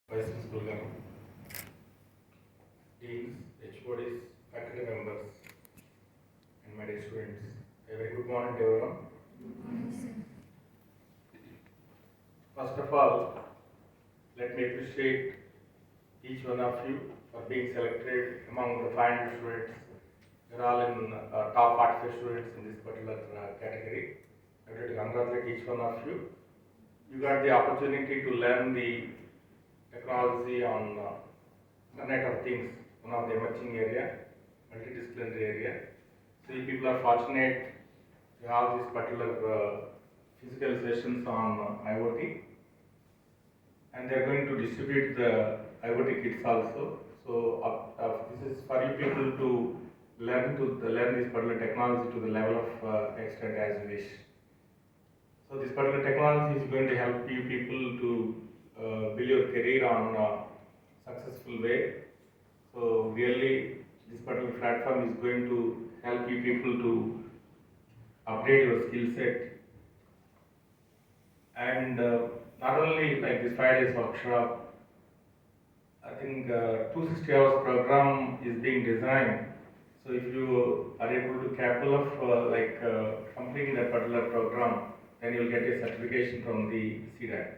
Vice Principal Garu, Deans, HODs, faculty members, and my dear students. A very good morning to everyone. First of all, let me appreciate each one of you for being selected among the 500 students. They're all in top 45 students in this particular category. I would like to congratulate each one of you. You got the opportunity to learn the technology on Internet of Things, one of the emerging area, multidisciplinary area. So you people are fortunate to have this particular physical sessions on IoT, and they are going to distribute the IoT kits also. So this is for you people to learn this particular technology to the level of extent as you wish. So this particular technology is going to help you people to build your career on a successful way. So really, this particular platform is going to help you people to upgrade your skill set. And not only like this 5 days workshop, I think 260 hours program is being designed. So if you are able to capable of completing that particular program, then you'll get a certification from the CDAC.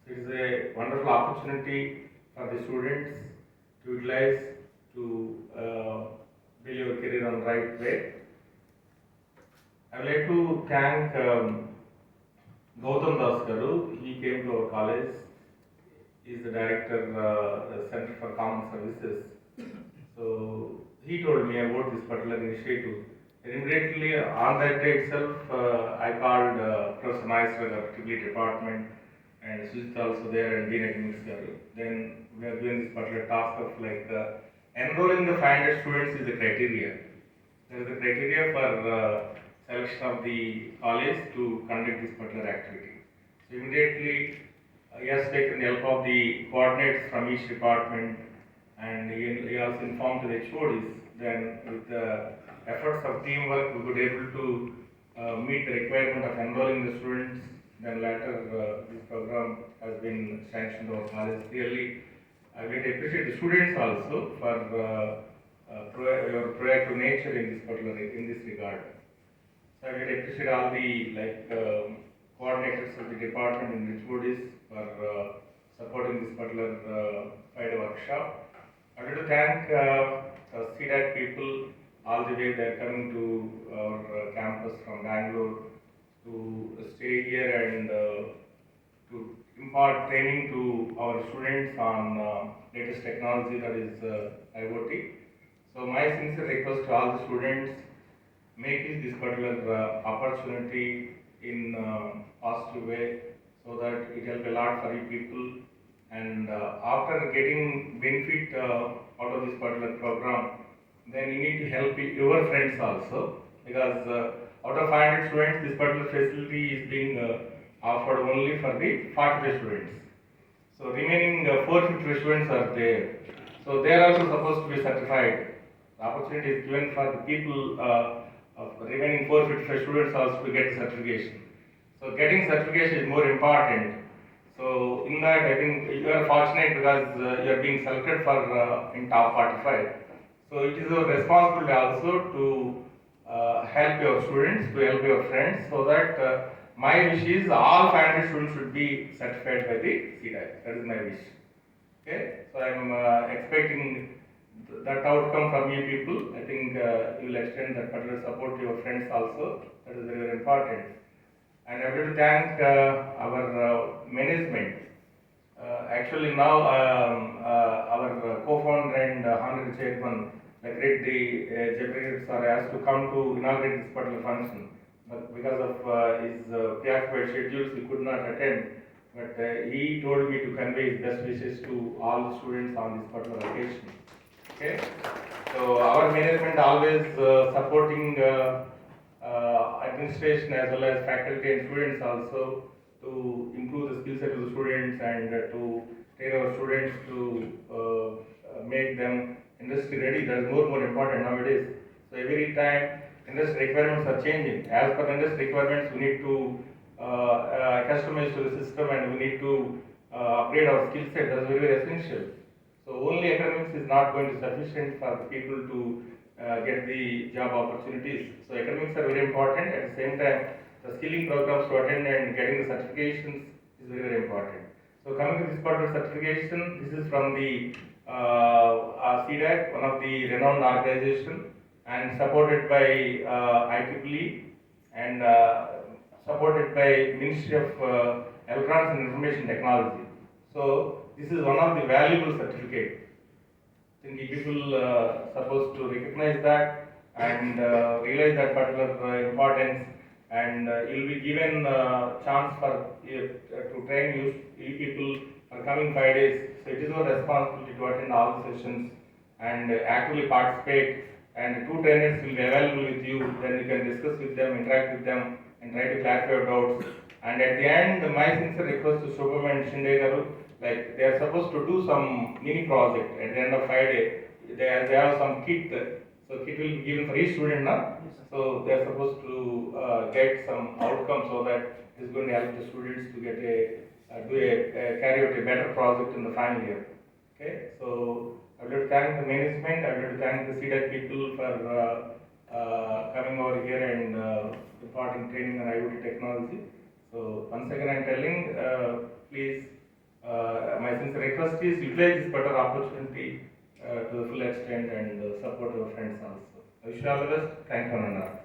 So it is a wonderful opportunity for the students to utilize to build your career on the right way. I would like to thank Gautam Das Garu. He came to our college. He is the director of the Center for Common Services. So he told me about this particular initiative. And immediately on that day itself, I called Professor Naiswar of Tribute Department, and Sujit also there, and Dean Administrator. Then we are doing this particular task of enrolling the 500 students is the criteria. There is a criteria for selection of the college to conduct this particular activity. So immediately he has taken the help of the coordinates from each department, and he also informed the HODs. Then with the efforts of teamwork, we could able to meet the requirement of enrolling the students. Then later this program has been sanctioned to our college. Really, I really appreciate the students also for your proactive nature in this regard. So I really appreciate all the coordinators of the department and HODs for supporting this particular 5-day workshop. I would like to thank CDAC people all the way. They are coming to our campus from Bangalore to stay here and to impart training to our students on latest technology, that is IoT. So my sincere request to all the students, make this particular opportunity in positive way, so that it help a lot for you people. And after getting benefit out of this particular program, then you need to help your friends also, because out of 500 students, this particular facility is being offered only for the 45 students. So remaining 450 students are there. So they are also supposed to be certified. The opportunity is given for the people of the remaining 455 students also to get the certification. So getting certification is more important. So in that, I think you are fortunate because you are being selected for in top 45. So it is your responsibility also to help your students, to help your friends, so that my wish is all 500 students should be certified by the CDAC. That is my wish. Okay, so I am expecting that outcome from you people. I think you will extend that particular support to your friends also. That is very, very important. And I would like to thank our management. Actually now our co-founder and honorary chairman, like Reddy Jabriel sir, has to come to inaugurate this particular function. But because of his preoccupied schedules, he could not attend. But he told me to convey his best wishes to all the students on this particular occasion. Okay, so our management always supporting administration as well as faculty and students also to improve the skill set of the students and to train our students to make them industry ready. That is more important nowadays. So every time industry requirements are changing. As per industry requirements, we need to customize to the system, and we need to upgrade our skill set. That's very, very essential. So only academics is not going to be sufficient for the people to get the job opportunities. So academics are very important. At the same time, the skilling programs to attend and getting the certifications is very, very important. So coming to this particular certification, this is from the CDAC, one of the renowned organization, and supported by IEEE and supported by Ministry of Electronics and Information Technology. So this is one of the valuable certificate. I think people supposed to recognize that and realize that particular importance, and you'll be given chance for to train you people for coming 5 days. So it is your responsibility to attend all the sessions and actively participate. And two trainers will be available with you. Then you can discuss with them, interact with them, and try to clarify your doubts. And at the end, my sincere request to Shubham and Shinde Garu, like they are supposed to do some mini project at the end of 5 days. They have some kit, so kit will be given for each student now. So they are supposed to get some outcome so that it is going to help the students to get carry out a better project in the final year. Okay, so I would like to thank the management. I would like to thank the CDAC people for coming over here and imparting training on IoT technology. So once again, I am telling, please, my sincere request is utilize this better opportunity to the full extent and support your friends also. I wish you all the best. Thank you, Ananda.